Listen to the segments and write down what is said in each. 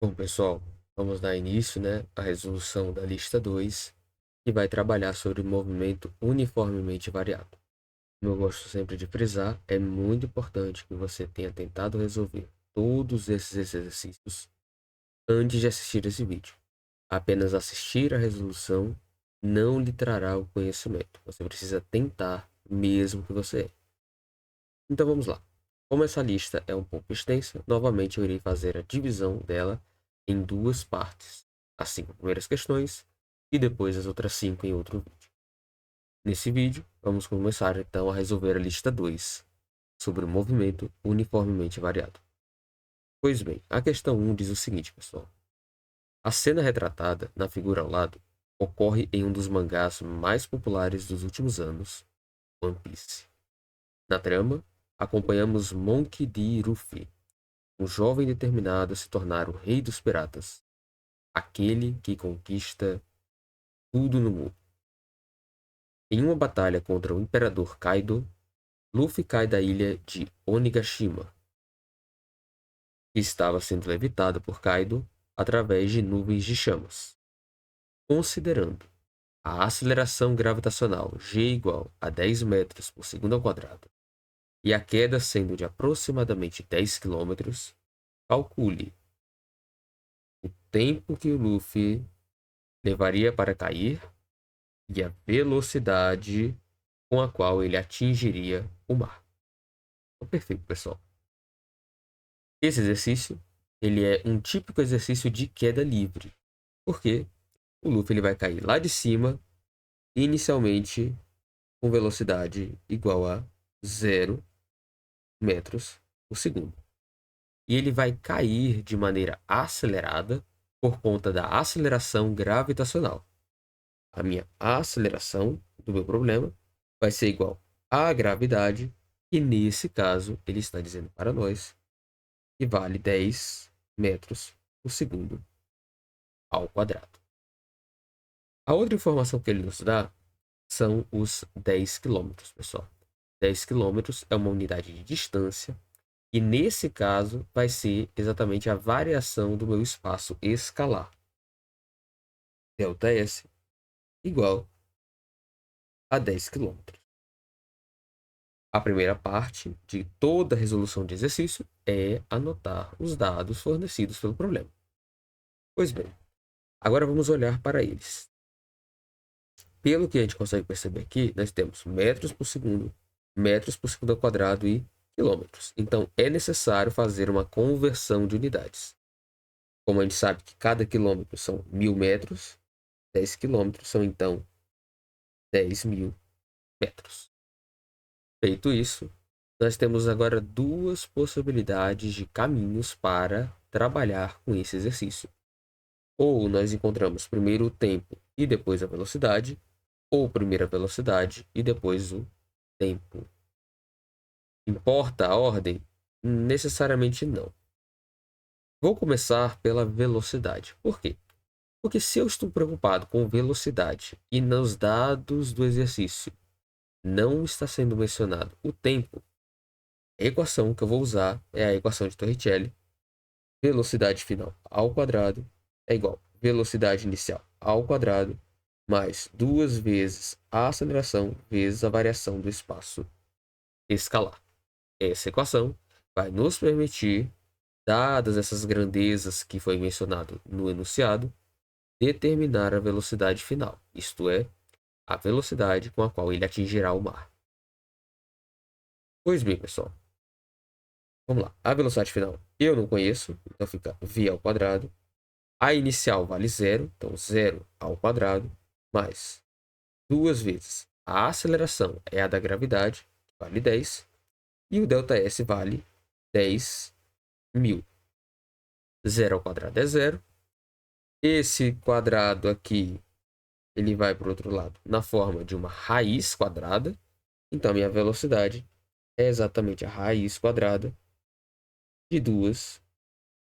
Bom, pessoal, vamos dar início, à resolução da lista 2, que vai trabalhar sobre movimento uniformemente variado. Como eu gosto sempre de frisar, é muito importante que você tenha tentado resolver todos esses exercícios antes de assistir esse vídeo. Apenas assistir a resolução não lhe trará o conhecimento. Você precisa tentar, mesmo que você erre. Então vamos lá. Como essa lista é um pouco extensa, novamente eu irei fazer a divisão dela em duas partes. As 5 primeiras questões e depois as outras 5 em outro vídeo. Nesse vídeo, vamos começar então a resolver a lista 2 sobre o movimento uniformemente variado. Pois bem, a questão 1 diz o seguinte, pessoal. A cena retratada na figura ao lado ocorre em um dos mangás mais populares dos últimos anos, One Piece. Na trama, acompanhamos Monkey D. Luffy, um jovem determinado a se tornar o rei dos piratas, aquele que conquista tudo no mundo. Em uma batalha contra o Imperador Kaido, Luffy cai da ilha de Onigashima, que estava sendo levitada por Kaido através de nuvens de chamas. Considerando a aceleração gravitacional G igual a 10 metros por segundo ao quadrado e a queda sendo de aproximadamente 10 quilômetros, calcule o tempo que o Luffy levaria para cair e a velocidade com a qual ele atingiria o mar. Então, perfeito, pessoal. Esse exercício, ele é um típico exercício de queda livre, porque o Luffy ele vai cair lá de cima, inicialmente com velocidade igual a 0 metros por segundo. E ele vai cair de maneira acelerada por conta da aceleração gravitacional. A minha aceleração do meu problema vai ser igual à gravidade, e nesse caso ele está dizendo para nós que vale 10 metros por segundo ao quadrado. A outra informação que ele nos dá são os 10 quilômetros, pessoal. 10 quilômetros é uma unidade de distância, e nesse caso vai ser exatamente a variação do meu espaço escalar. Δs igual a 10 quilômetros. A primeira parte de toda resolução de exercício é anotar os dados fornecidos pelo problema. Pois bem, agora vamos olhar para eles. Pelo que a gente consegue perceber aqui, nós temos metros por segundo ao quadrado e quilômetros. Então, é necessário fazer uma conversão de unidades. Como a gente sabe que cada quilômetro são 1.000 metros, 10 quilômetros são, então, 10.000 metros. Feito isso, nós temos agora duas possibilidades de caminhos para trabalhar com esse exercício. Ou nós encontramos primeiro o tempo e depois a velocidade, ou primeiro a velocidade e depois o tempo. Importa a ordem? Necessariamente não. Vou começar pela velocidade. Por quê? Porque se eu estou preocupado com velocidade e nos dados do exercício não está sendo mencionado o tempo, a equação que eu vou usar é a equação de Torricelli. Velocidade final ao quadrado é igual a velocidade inicial ao quadrado mais 2 vezes a aceleração vezes a variação do espaço escalar. Essa equação vai nos permitir, dadas essas grandezas que foi mencionado no enunciado, determinar a velocidade final, isto é, a velocidade com a qual ele atingirá o mar. Pois bem, pessoal, vamos lá. A velocidade final eu não conheço, então fica v ao quadrado. A inicial vale 0, então 0 ao quadrado, mais 2 vezes a aceleração é a da gravidade, que vale 10, e o ΔS vale 10.000. 0 ao quadrado é 0. Esse quadrado aqui, ele vai para o outro lado na forma de uma raiz quadrada. Então, a minha velocidade é exatamente a raiz quadrada de 2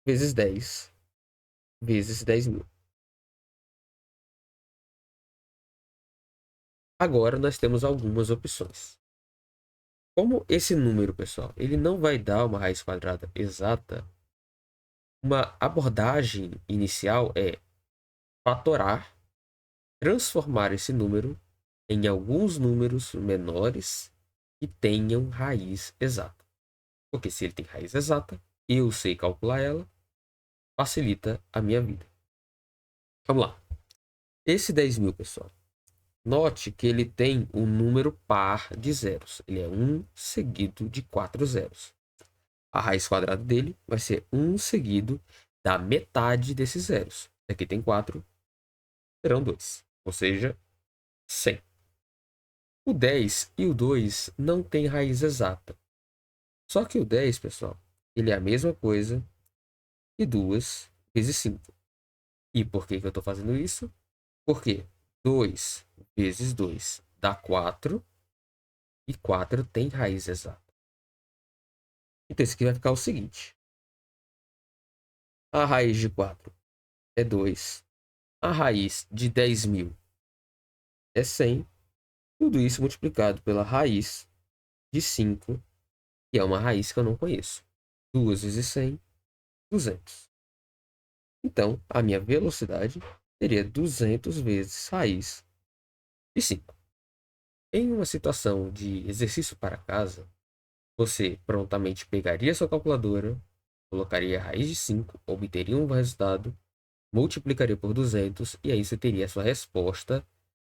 vezes 10 vezes 10.000. Agora, nós temos algumas opções. Como esse número, pessoal, ele não vai dar uma raiz quadrada exata, uma abordagem inicial é fatorar, transformar esse número em alguns números menores que tenham raiz exata. Porque se ele tem raiz exata, eu sei calcular ela, facilita a minha vida. Vamos lá. Esse 10.000, pessoal, note que ele tem um número par de zeros. Ele é 1 seguido de 4 zeros. A raiz quadrada dele vai ser 1 seguido da metade desses zeros. Aqui tem 4, serão 2. Ou seja, 100. O 10 e o 2 não têm raiz exata. Só que o 10, pessoal, ele é a mesma coisa que 2 vezes 5. E por que eu estou fazendo isso? Porque 2 vezes 2 dá 4 e 4 tem raiz exata. Então, isso aqui vai ficar o seguinte. A raiz de 4 é 2. A raiz de 10.000 é 100. Tudo isso multiplicado pela raiz de 5, que é uma raiz que eu não conheço. 2 vezes 100, 200. Então, a minha velocidade seria 200 vezes raiz de 5. Em uma situação de exercício para casa, você prontamente pegaria sua calculadora, colocaria a raiz de 5, obteria um resultado, multiplicaria por 200 e aí você teria a sua resposta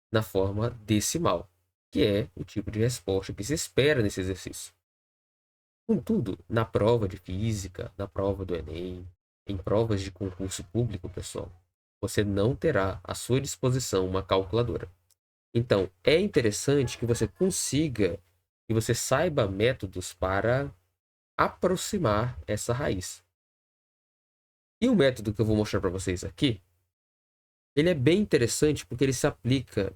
na forma decimal, que é o tipo de resposta que se espera nesse exercício. Contudo, na prova de física, na prova do Enem, em provas de concurso público, pessoal, você não terá à sua disposição uma calculadora. Então, é interessante que você consiga, que você saiba métodos para aproximar essa raiz. E o método que eu vou mostrar para vocês aqui, ele é bem interessante porque ele se aplica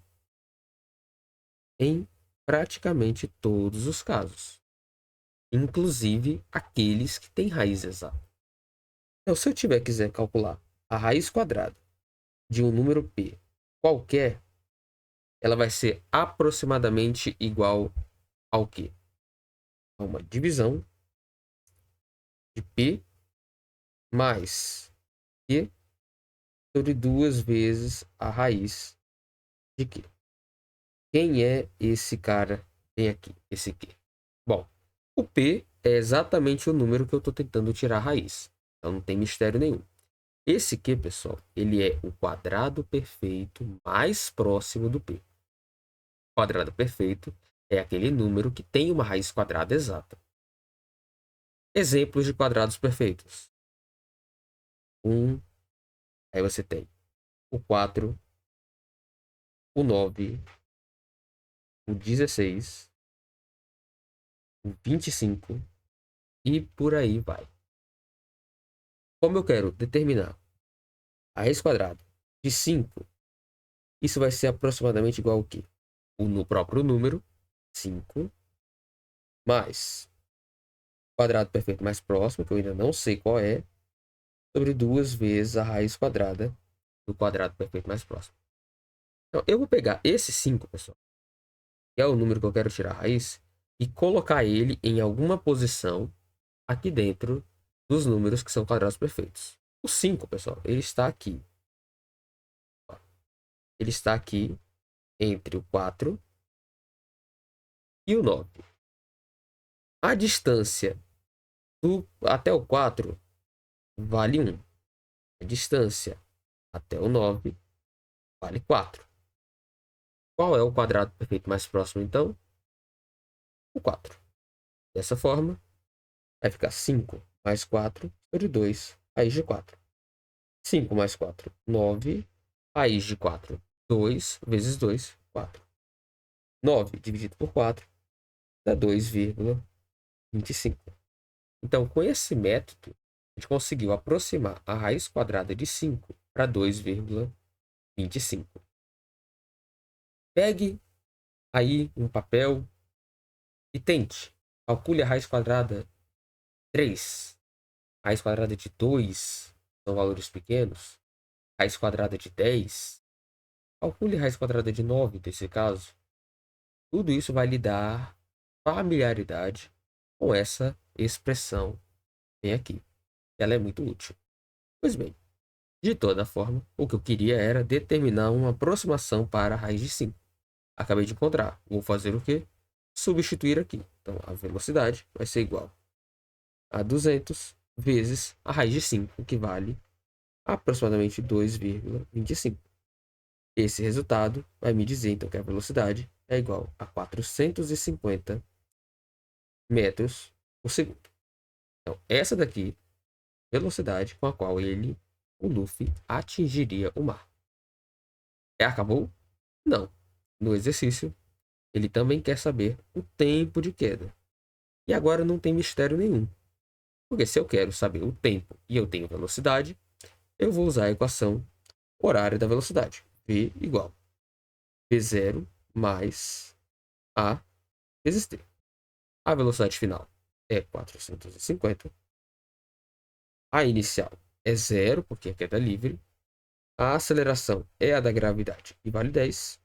em praticamente todos os casos, inclusive aqueles que têm raiz exata. Então, se eu quiser calcular a raiz quadrada de um número p qualquer, ela vai ser aproximadamente igual ao quê? A uma divisão de p mais q sobre 2 vezes a raiz de q. Quem é esse cara? Tem aqui, esse q. Bom, o p é exatamente o número que eu estou tentando tirar a raiz. Então não tem mistério nenhum. Esse q, pessoal, ele é o quadrado perfeito mais próximo do p. O quadrado perfeito é aquele número que tem uma raiz quadrada exata. Exemplos de quadrados perfeitos. 1, aí você tem o 4, o 9, o 16, o 25 e por aí vai. Como eu quero determinar a raiz quadrada de 5, isso vai ser aproximadamente igual ao quê? No próprio número, 5, mais o quadrado perfeito mais próximo, que eu ainda não sei qual é, sobre 2 vezes a raiz quadrada do quadrado perfeito mais próximo. Então, eu vou pegar esse 5, pessoal, que é o número que eu quero tirar a raiz, e colocar ele em alguma posição aqui dentro dos números que são quadrados perfeitos. O 5, pessoal, ele está aqui. Ele está aqui entre o 4 e o 9. A distância até o 4 vale 1. A distância até o 9 vale 4. Qual é o quadrado perfeito mais próximo, então? O 4. Dessa forma, vai ficar 5 mais 4 sobre 2 raiz de 4. 5 mais 4, 9. Raiz de 4, 2 vezes 2, 4. 9 dividido por 4 dá 2,25. Então, com esse método, a gente conseguiu aproximar a raiz quadrada de 5 para 2,25. Pegue aí um papel e tente. Calcule a raiz quadrada de 3. Raiz quadrada de 2 são valores pequenos. Raiz quadrada de 10. Calcule a raiz quadrada de 9 nesse caso. Tudo isso vai lhe dar familiaridade com essa expressão que tem aqui. Ela é muito útil. Pois bem, de toda forma, o que eu queria era determinar uma aproximação para a raiz de 5. Acabei de encontrar. Vou fazer o quê? Substituir aqui. Então, a velocidade vai ser igual a 200 vezes a raiz de 5, que vale aproximadamente 2,25. Esse resultado vai me dizer, então, que a velocidade é igual a 450 metros por segundo. Então, essa daqui é a velocidade com a qual o Luffy, atingiria o mar. Acabou? Não. No exercício, ele também quer saber o tempo de queda. E agora não tem mistério nenhum. Porque se eu quero saber o tempo e eu tenho velocidade, eu vou usar a equação horária da velocidade. V igual V0 mais A vezes T. A velocidade final é 450. A inicial é zero, porque é queda livre. A aceleração é a da gravidade e vale 10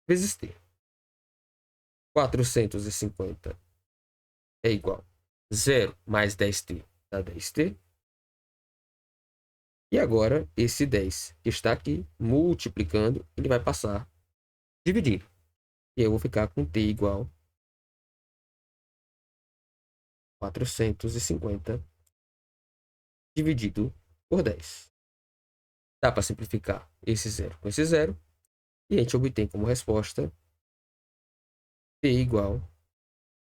vezes T. 450 é igual a 0 mais 10T dá 10T. E agora, esse 10 que está aqui, multiplicando, ele vai passar dividindo. E eu vou ficar com T igual a 450 dividido por 10. Dá para simplificar esse zero com esse zero. E a gente obtém como resposta T igual a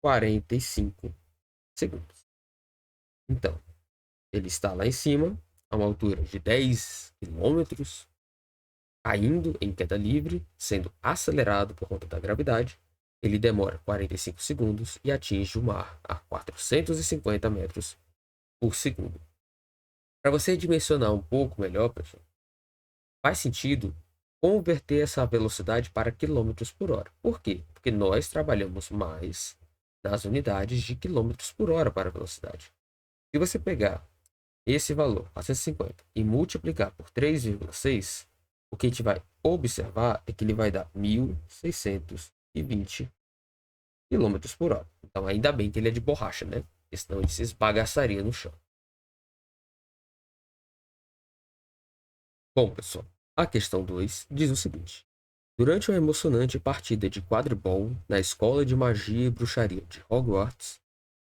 45 segundos. Então, ele está lá em cima, a uma altura de 10 quilômetros, caindo em queda livre, sendo acelerado por conta da gravidade. Ele demora 45 segundos e atinge o mar a 450 metros por segundo. Para você dimensionar um pouco melhor, pessoal, faz sentido converter essa velocidade para quilômetros por hora. Por quê? Porque nós trabalhamos mais nas unidades de quilômetros por hora para a velocidade. Se você pegar esse valor, 450, e multiplicar por 3,6, o que a gente vai observar é que ele vai dar 1.620 quilômetros por hora. Então, ainda bem que ele é de borracha, né? Porque senão ele se esbagaçaria no chão. Bom, pessoal, a questão 2 diz o seguinte. Durante uma emocionante partida de quadribol na Escola de Magia e Bruxaria de Hogwarts,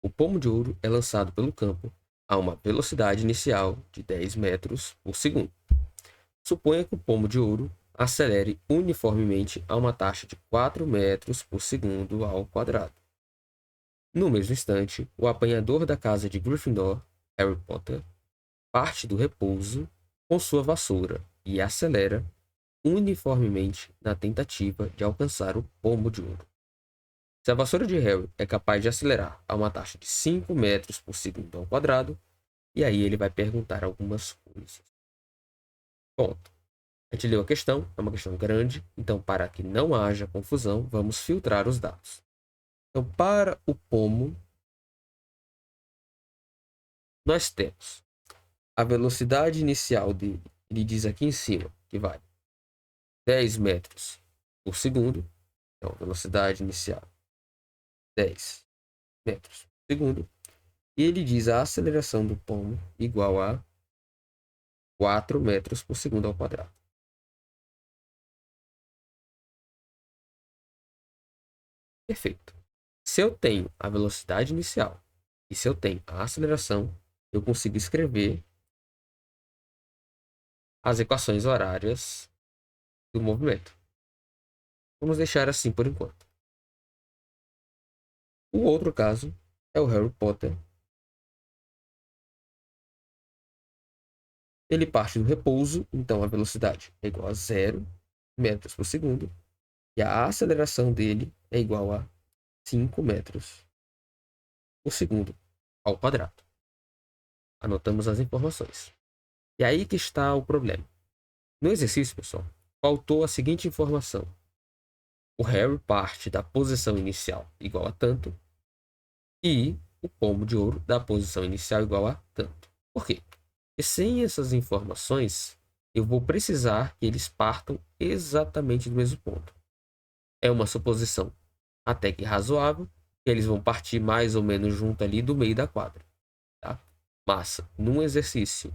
o pomo de ouro é lançado pelo campo a uma velocidade inicial de 10 metros por segundo. Suponha que o pomo de ouro acelere uniformemente a uma taxa de 4 metros por segundo ao quadrado. No mesmo instante, o apanhador da casa de Gryffindor, Harry Potter, parte do repouso com sua vassoura e acelera uniformemente na tentativa de alcançar o pomo de ouro. Se a vassoura de Harry é capaz de acelerar a uma taxa de 5 metros por segundo ao quadrado, e aí ele vai perguntar algumas coisas. Ponto. A gente leu a questão, é uma questão grande, então para que não haja confusão, vamos filtrar os dados. Então, para o pomo, nós temos a velocidade inicial dele, ele diz aqui em cima, que vai 10 metros por segundo, então velocidade inicial 10 metros por segundo, e ele diz a aceleração do pomo igual a 4 metros por segundo ao quadrado. Perfeito. Se eu tenho a velocidade inicial e se eu tenho a aceleração, eu consigo escrever as equações horárias do movimento. Vamos deixar assim por enquanto. O outro caso é o Harry Potter. Ele parte do repouso, então a velocidade é igual a 0 metros por segundo e a aceleração dele é igual a 5 metros por segundo ao quadrado. Anotamos as informações. E aí que está o problema. No exercício, pessoal, faltou a seguinte informação. O Harry parte da posição inicial igual a tanto e o pomo de ouro da posição inicial igual a tanto. Por quê? Porque sem essas informações, eu vou precisar que eles partam exatamente do mesmo ponto. É uma suposição até que razoável, que eles vão partir mais ou menos junto ali do meio da quadra. Tá? Mas, num exercício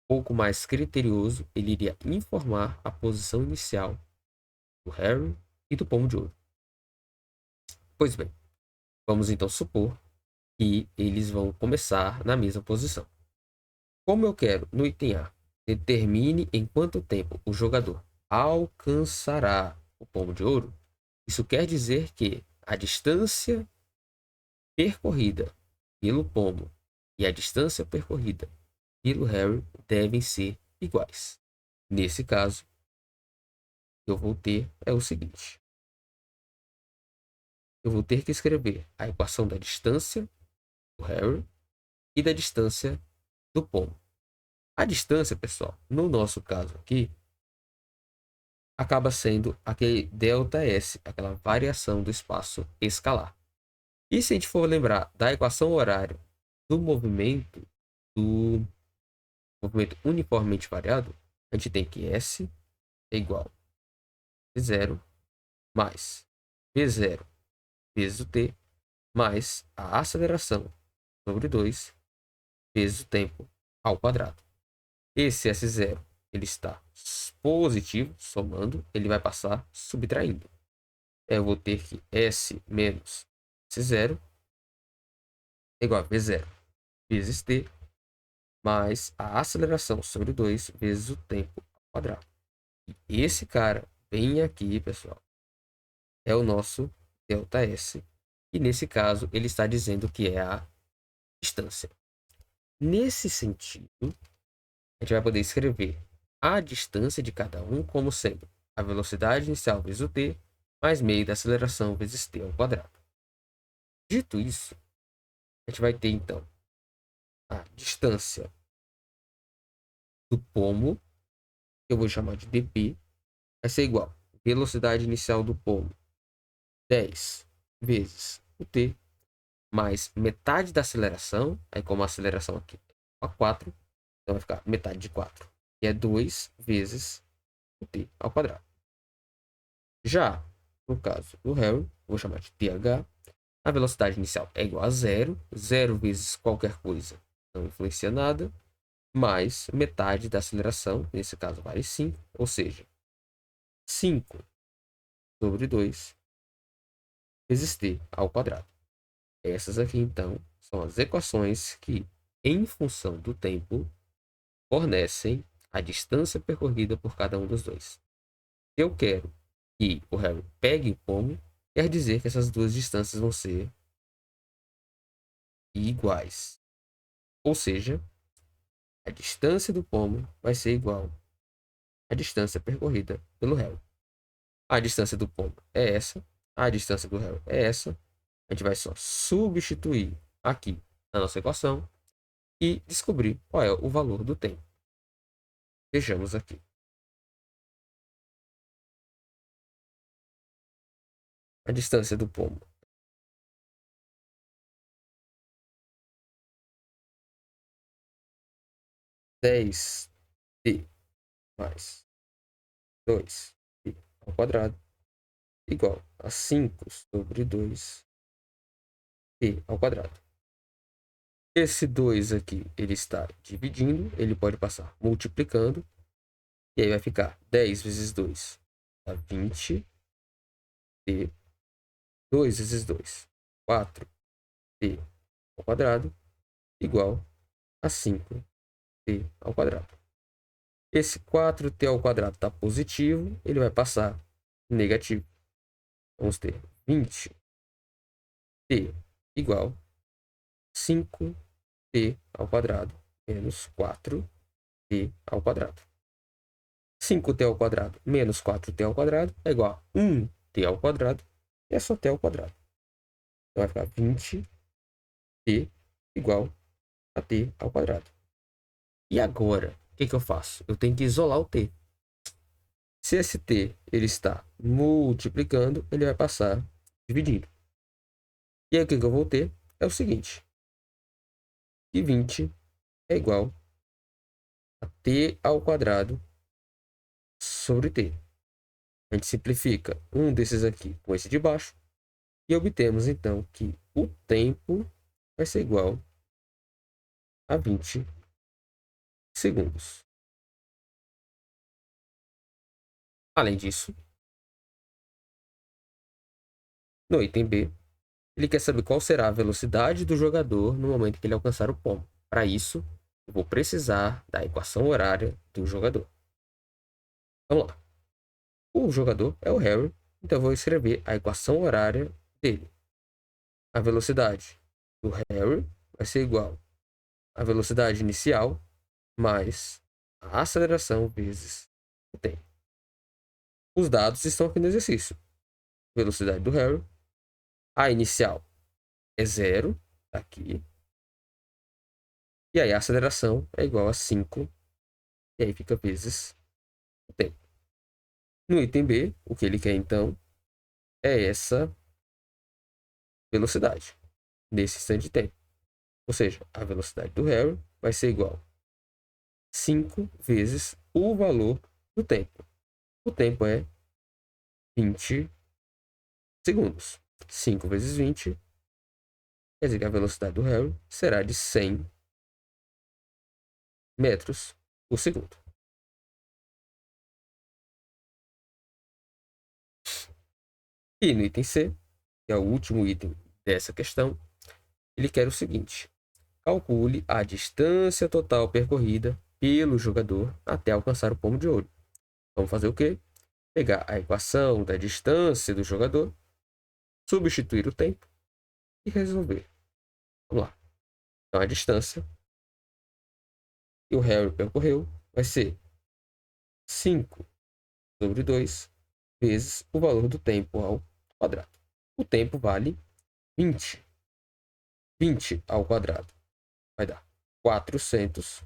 pouco mais criterioso, ele iria informar a posição inicial do Harry e do Pomo de Ouro. Pois bem, vamos então supor que eles vão começar na mesma posição. Como eu quero, no item A, determine em quanto tempo o jogador alcançará o Pomo de Ouro, isso quer dizer que a distância percorrida pelo Pomo e a distância percorrida pelo Harry devem ser iguais. Nesse caso, eu vou ter o seguinte. Eu vou ter que escrever a equação da distância do Harry e da distância do Pomo. A distância, pessoal, no nosso caso aqui, acaba sendo aquele ΔS, aquela variação do espaço escalar. E se a gente for lembrar da equação horária do movimento uniformemente variado, a gente tem que S é igual a zero mais V0 vezes o t mais a aceleração sobre 2 vezes o tempo ao quadrado. Esse S0 ele está positivo, somando, ele vai passar subtraindo. Eu vou ter que S menos S0 é igual a V0 vezes t mais a aceleração sobre 2 vezes o tempo ao quadrado. E esse cara bem aqui, pessoal, é o nosso ΔS. E nesse caso, ele está dizendo que é a distância. Nesse sentido, a gente vai poder escrever a distância de cada um como sendo a velocidade inicial vezes o t, mais meio da aceleração vezes t ao quadrado. Dito isso, a gente vai ter, então, a distância do pomo, que eu vou chamar de dp, vai ser igual a velocidade inicial do pomo 10 vezes o t, mais metade da aceleração, aí como a aceleração aqui é a 4, então vai ficar metade de 4, que é 2 vezes o t ao quadrado. Já no caso do Harry, vou chamar de TH, a velocidade inicial é igual a 0, 0 vezes qualquer coisa não influencia nada, mais metade da aceleração, nesse caso vale 5, ou seja, 5 sobre 2 vezes t ao quadrado. Essas aqui, então, são as equações que, em função do tempo, fornecem a distância percorrida por cada um dos dois. Se eu quero que o Harry pegue o pomo, quer dizer que essas duas distâncias vão ser iguais. Ou seja, a distância do pomo vai ser igual à distância percorrida pelo Harry. A distância do pomo é essa, a distância do Harry é essa. A gente vai só substituir aqui na nossa equação e descobrir qual é o valor do tempo. Vejamos aqui. A distância do pomo 10t mais 2t ao quadrado igual a 5 sobre 2t ao quadrado. Esse 2 aqui, ele está dividindo, ele pode passar multiplicando, e aí vai ficar 10 vezes 2 dá 20t, 2 vezes 2, 4t ao quadrado, igual a 5t ao quadrado. Esse 4t ao quadrado está positivo, ele vai passar negativo. Vamos ter 20t igual a 5t ao quadrado menos 4t ao quadrado. 5t ao quadrado menos 4t ao quadrado é igual a 1t ao quadrado, e é só t ao quadrado. Então vai ficar 20t igual a t ao quadrado. E agora, o que eu faço? Eu tenho que isolar o t. Se esse t ele está multiplicando, ele vai passar dividindo. E aí o que eu vou ter é o seguinte, que 20 é igual a t ao quadrado sobre t. A gente simplifica um desses aqui com esse de baixo e obtemos então que o tempo vai ser igual a 20 segundos. Além disso, no item B, ele quer saber qual será a velocidade do jogador no momento que ele alcançar o pomo. Para isso, eu vou precisar da equação horária do jogador. Vamos lá. O jogador é o Harry, então eu vou escrever a equação horária dele. A velocidade do Harry vai ser igual à velocidade inicial mais a aceleração vezes o tempo. Os dados estão aqui no exercício. Velocidade do Harry. A inicial é 0, tá aqui. E aí a aceleração é igual a 5. E aí fica vezes o tempo. No item B, o que ele quer então é essa velocidade nesse instante de tempo. Ou seja, a velocidade do Harry vai ser igual a 5 vezes o valor do tempo. O tempo é 20 segundos. 5 vezes 20 quer dizer que a velocidade do Harry será de 100 metros por segundo. E no item C, que é o último item dessa questão, ele quer o seguinte: calcule a distância total percorrida pelo jogador até alcançar o pomo de ouro. Vamos fazer o quê? Pegar a equação da distância do jogador, substituir o tempo e resolver. Vamos lá. Então, a distância que o Harry percorreu vai ser 5 sobre 2 vezes o valor do tempo ao quadrado. O tempo vale 20. 20 ao quadrado vai dar 400.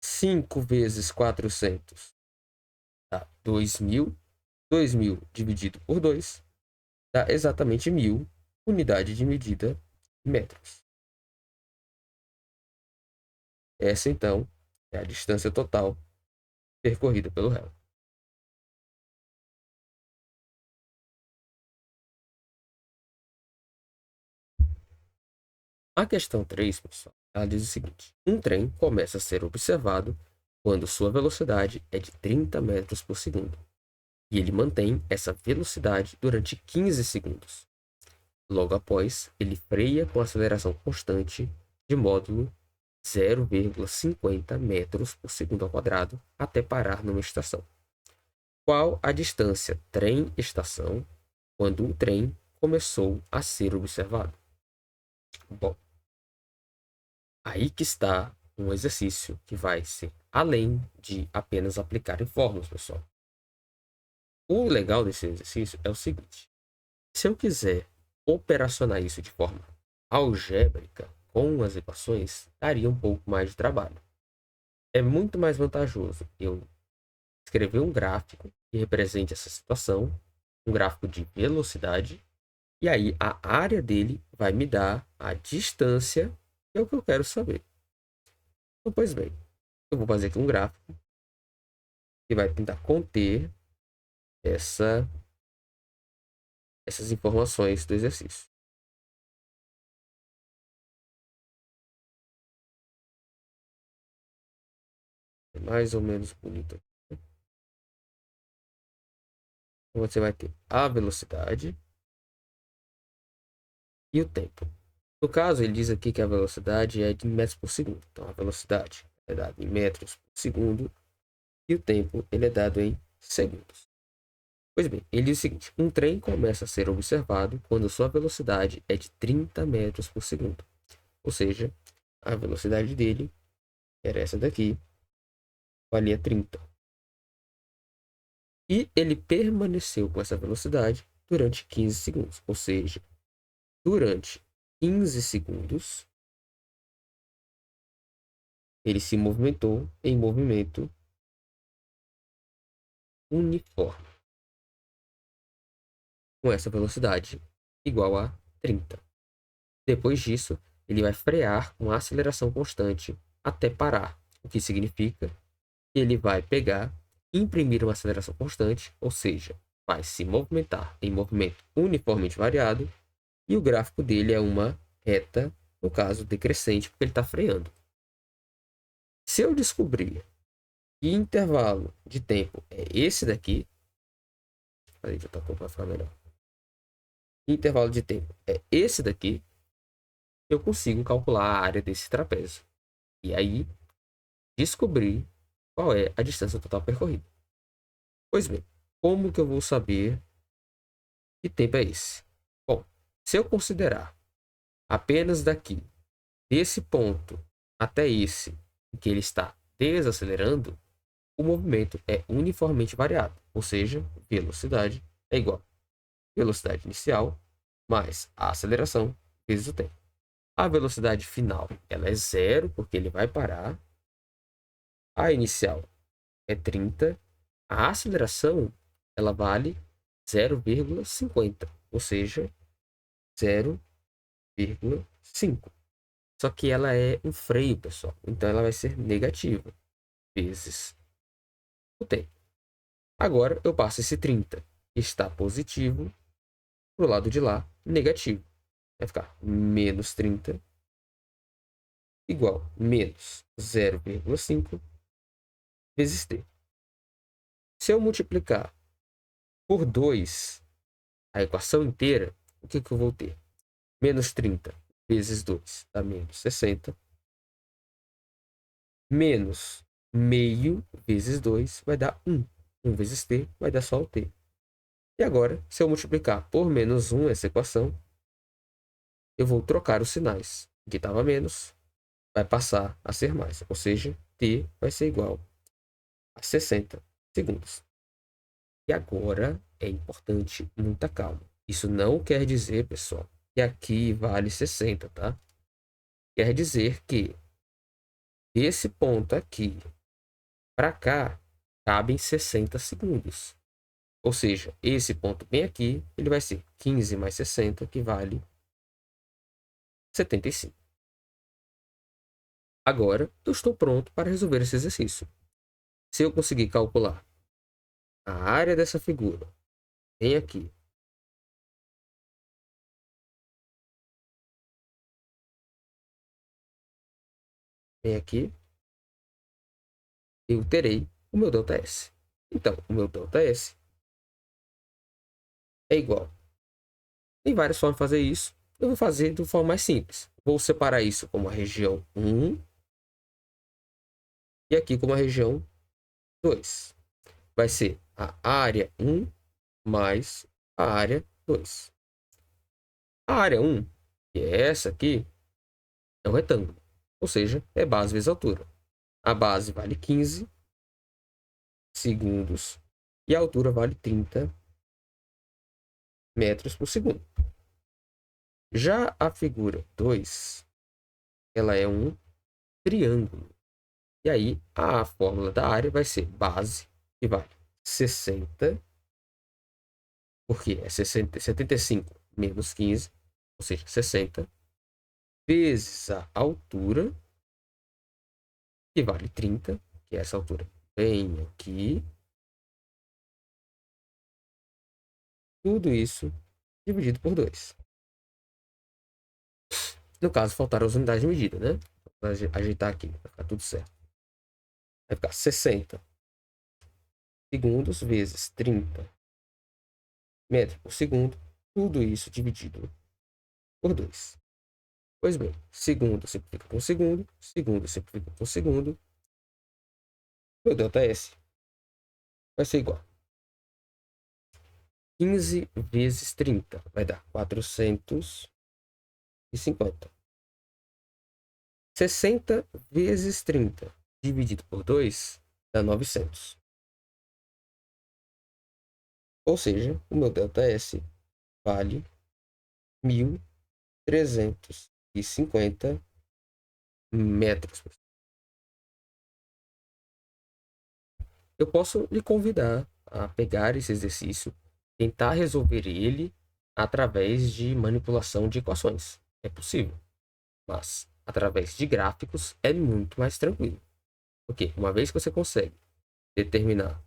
5 vezes 400 dá 2.000. 2.000 dividido por 2 dá exatamente 1.000 unidades de medida em metros. Essa, então, é a distância total percorrida pelo réu. A questão 3, pessoal, ela diz o seguinte: um trem começa a ser observado quando sua velocidade é de 30 metros por segundo. E ele mantém essa velocidade durante 15 segundos. Logo após, ele freia com aceleração constante de módulo 0,50 metros por segundo ao quadrado até parar numa estação. Qual a distância trem-estação quando o trem começou a ser observado? Bom, aí que está um exercício que vai ser além de apenas aplicar em fórmulas, pessoal. O legal desse exercício é o seguinte: se eu quiser operacionar isso de forma algébrica com as equações, daria um pouco mais de trabalho. É muito mais vantajoso eu escrever um gráfico que represente essa situação, um gráfico de velocidade, e aí a área dele vai me dar a distância, que é o que eu quero saber. Então, pois bem, eu vou fazer aqui um gráfico que vai tentar conter essas informações do exercício. É mais ou menos bonito. Então, você vai ter a velocidade e o tempo. No caso, ele diz aqui que a velocidade é de metros por segundo. Então, a velocidade é dada em metros por segundo e o tempo ele é dado em segundos. Pois bem, ele diz o seguinte: um trem começa a ser observado quando sua velocidade é de 30 metros por segundo. Ou seja, a velocidade dele era essa daqui, valia 30. E ele permaneceu com essa velocidade durante 15 segundos. Ou seja, durante 15 segundos, ele se movimentou em movimento uniforme, com essa velocidade igual a 30. Depois disso, ele vai frear com aceleração constante até parar, o que significa que ele vai pegar, imprimir uma aceleração constante, ou seja, vai se movimentar em movimento uniformemente variado, e o gráfico dele é uma reta, no caso decrescente, porque ele está freando. Se eu descobrir que intervalo de tempo é esse daqui, aí já tá para ficar melhor. Intervalo de tempo é esse daqui, eu consigo calcular a área desse trapézio. E aí, descobrir qual é a distância total percorrida. Pois bem, como que eu vou saber que tempo é esse? Bom, se eu considerar apenas daqui, desse ponto até esse, em que ele está desacelerando, o movimento é uniformemente variado, ou seja, velocidade é igual a velocidade inicial mais a aceleração vezes o tempo. A velocidade final ela é zero, porque ele vai parar. A inicial é 30. A aceleração ela vale 0,50, ou seja, 0,5. Só que ela é um freio, pessoal. Então ela vai ser negativa vezes o tempo. Agora eu passo esse 30 que está positivo para o lado de lá, negativo. Vai ficar menos 30 igual a menos 0,5 vezes t. Se eu multiplicar por 2 a equação inteira, o que eu vou ter? Menos 30 vezes 2 dá menos 60. Menos meio vezes 2 vai dar 1. 1 vezes t vai dar só o t. E agora, se eu multiplicar por menos 1 essa equação, eu vou trocar os sinais. Aqui estava menos, vai passar a ser mais. Ou seja, t vai ser igual a 60 segundos. E agora é importante muita calma. Isso não quer dizer, pessoal, que aqui vale 60, tá? Quer dizer que desse ponto aqui para cá cabem 60 segundos. Ou seja, esse ponto bem aqui, ele vai ser 15 mais 60, que vale 75. Agora, eu estou pronto para resolver esse exercício. Se eu conseguir calcular a área dessa figura, bem aqui, bem aqui, eu terei o meu ΔS. Então, o meu ΔS é igual. Tem várias formas de fazer isso. Eu vou fazer de forma mais simples. Vou separar isso como a região 1 e aqui como a região 2. Vai ser a área 1 mais a área 2. A área 1, que é essa aqui, é um retângulo. Ou seja, é base vezes altura. A base vale 15 segundos e a altura vale 30 metros por segundo. Já a figura 2, ela é um triângulo. E aí, a fórmula da área vai ser base, que vale 60, porque é 75 menos 15, ou seja, 60, vezes a altura, que vale 30, que é essa altura bem aqui. Tudo isso dividido por 2. No caso, faltaram as unidades de medida, né? Vou ajeitar aqui, vai ficar tudo certo. Vai ficar 60 segundos vezes 30 metros por segundo. Tudo isso dividido por 2. Pois bem, segundo simplifica com segundo, segundo simplifica com segundo. Meu ΔS vai ser igual. 15 vezes 30 vai dar 450. 60 vezes 30 dividido por 2 dá 900. Ou seja, o meu ΔS vale 1.350 metros. Eu posso lhe convidar a pegar esse exercício, tentar resolver ele através de manipulação de equações. É possível, mas através de gráficos é muito mais tranquilo. Porque uma vez que você consegue determinar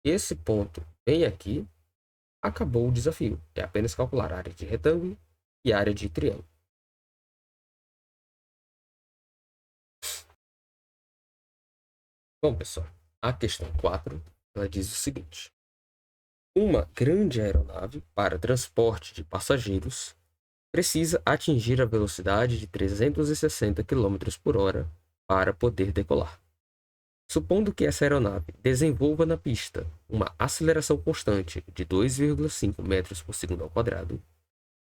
esse ponto bem aqui, acabou o desafio. É apenas calcular a área de retângulo e a área de triângulo. Bom, pessoal, a questão 4, ela diz o seguinte: uma grande aeronave para transporte de passageiros precisa atingir a velocidade de 360 km por hora para poder decolar. Supondo que essa aeronave desenvolva na pista uma aceleração constante de 2,5 metros por segundo ao quadrado,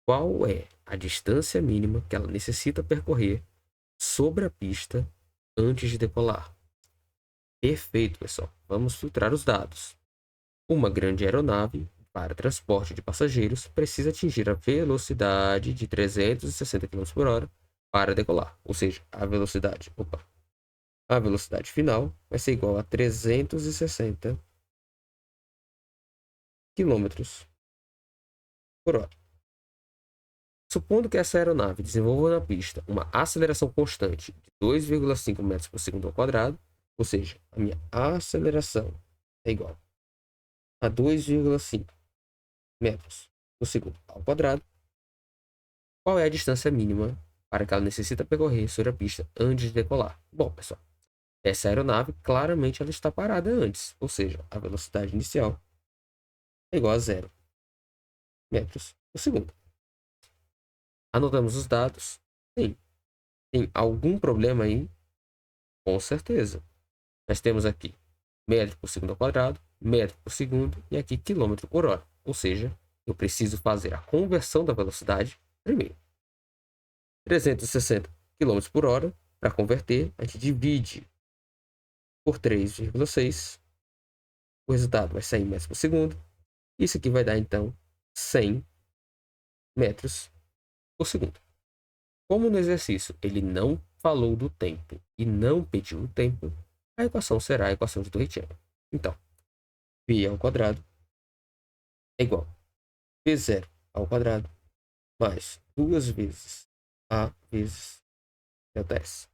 qual é a distância mínima que ela necessita percorrer sobre a pista antes de decolar? Perfeito, pessoal. Vamos filtrar os dados. Uma grande aeronave para transporte de passageiros precisa atingir a velocidade de 360 km por hora para decolar. Ou seja, a velocidade final vai ser igual a 360 km por hora. Supondo que essa aeronave desenvolva na pista uma aceleração constante de 2,5 metros por segundo ao quadrado, ou seja, a minha aceleração é igual a 2,5 metros por segundo ao quadrado, qual é a distância mínima para que ela necessita percorrer sobre a pista antes de decolar? Bom, pessoal, essa aeronave claramente ela está parada antes, ou seja, a velocidade inicial é igual a 0 metros por segundo. Anotamos os dados. Sim. Tem algum problema aí? Com certeza. Nós temos aqui metro por segundo ao quadrado, metro por segundo e aqui quilômetro por hora. Ou seja, eu preciso fazer a conversão da velocidade primeiro. 360 km por hora, para converter, a gente divide por 3,6. O resultado vai sair em metros por segundo. Isso aqui vai dar, então, 100 metros por segundo. Como no exercício ele não falou do tempo e não pediu o tempo, a equação será a equação de Torricelli. Então, π ao quadrado é igual a p0 ao quadrado mais 2 vezes a vezes ΔS.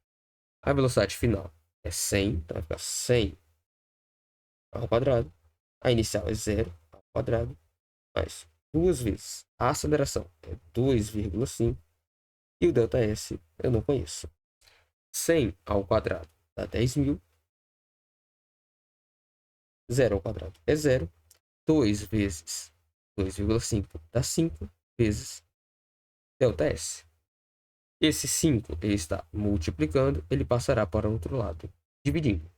A velocidade final é 100, então vai ficar 100 ao quadrado. A inicial é 0 ao quadrado mais 2 vezes a aceleração é 2,5 e o ΔS eu não conheço. 100 ao quadrado dá 10.000. 0 ao quadrado é 0. 2 vezes 2,5 dá 5 vezes ΔS. Esse 5 ele está multiplicando, ele passará para o outro lado, dividindo.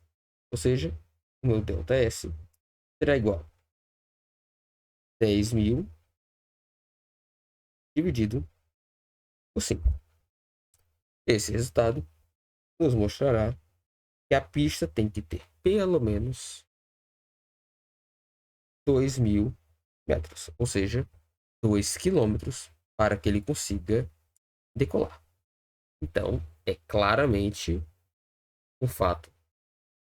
Ou seja, o meu ΔS será igual a 10.000 dividido por 5. Esse resultado nos mostrará que a pista tem que ter pelo menos 2.000 metros, ou seja, 2 quilômetros para que ele consiga decolar. Então, é claramente um fato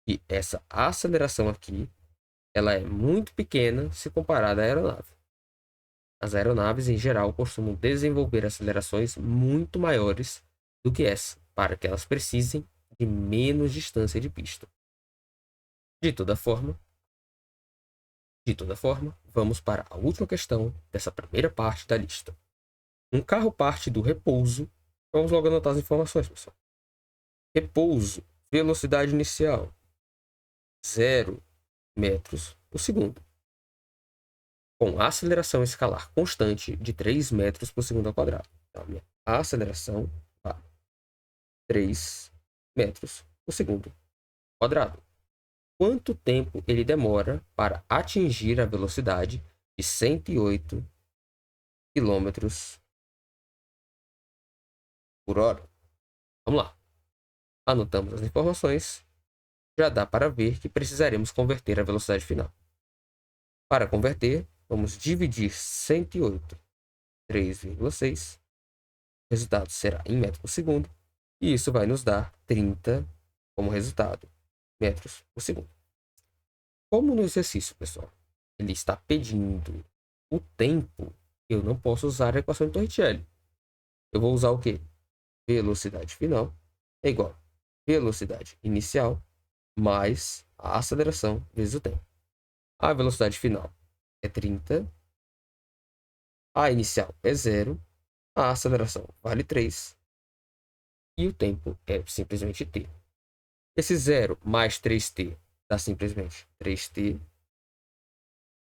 que essa aceleração aqui ela é muito pequena se comparada à aeronave. As aeronaves, em geral, costumam desenvolver acelerações muito maiores do que essa, para que elas precisem de menos distância de pista. De toda forma, vamos para a última questão dessa primeira parte da lista. Um carro parte do repouso. Vamos logo anotar as informações, pessoal. Repouso, velocidade inicial, 0 metros por segundo, com aceleração escalar constante de 3 metros por segundo ao quadrado. Então, a minha aceleração vai 3 metros por segundo ao quadrado. Quanto tempo ele demora para atingir a velocidade de 108 quilômetros por hora? Vamos lá. Anotamos as informações. Já dá para ver que precisaremos converter a velocidade final. Para converter, vamos dividir 108 3,6. O resultado será em metros por segundo. E isso vai nos dar 30 como resultado, metros por segundo. Como no exercício, pessoal, ele está pedindo o tempo, eu não posso usar a equação de Torricelli. Eu vou usar o quê? Velocidade final é igual a velocidade inicial mais a aceleração vezes o tempo. A velocidade final é 30, a inicial é 0, a aceleração vale 3 e o tempo é simplesmente t. Esse 0 mais 3t dá simplesmente 3t.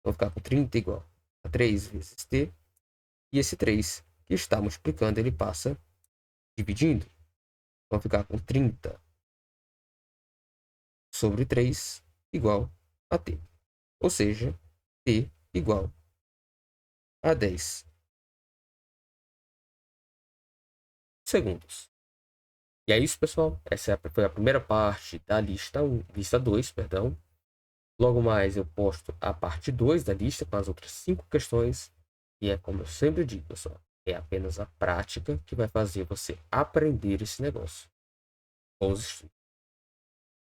Vou ficar com 30 igual a 3 vezes t. E esse 3 que está multiplicando, ele passa dividindo. Vou ficar com 30 sobre 3 igual a t. Ou seja, t igual a 10 segundos. E é isso, pessoal. Essa foi a primeira parte da lista 1, lista 2, perdão. Logo mais eu posto a parte 2 da lista com as outras 5 questões. E é como eu sempre digo, pessoal, é apenas a prática que vai fazer você aprender esse negócio. Bons estudos.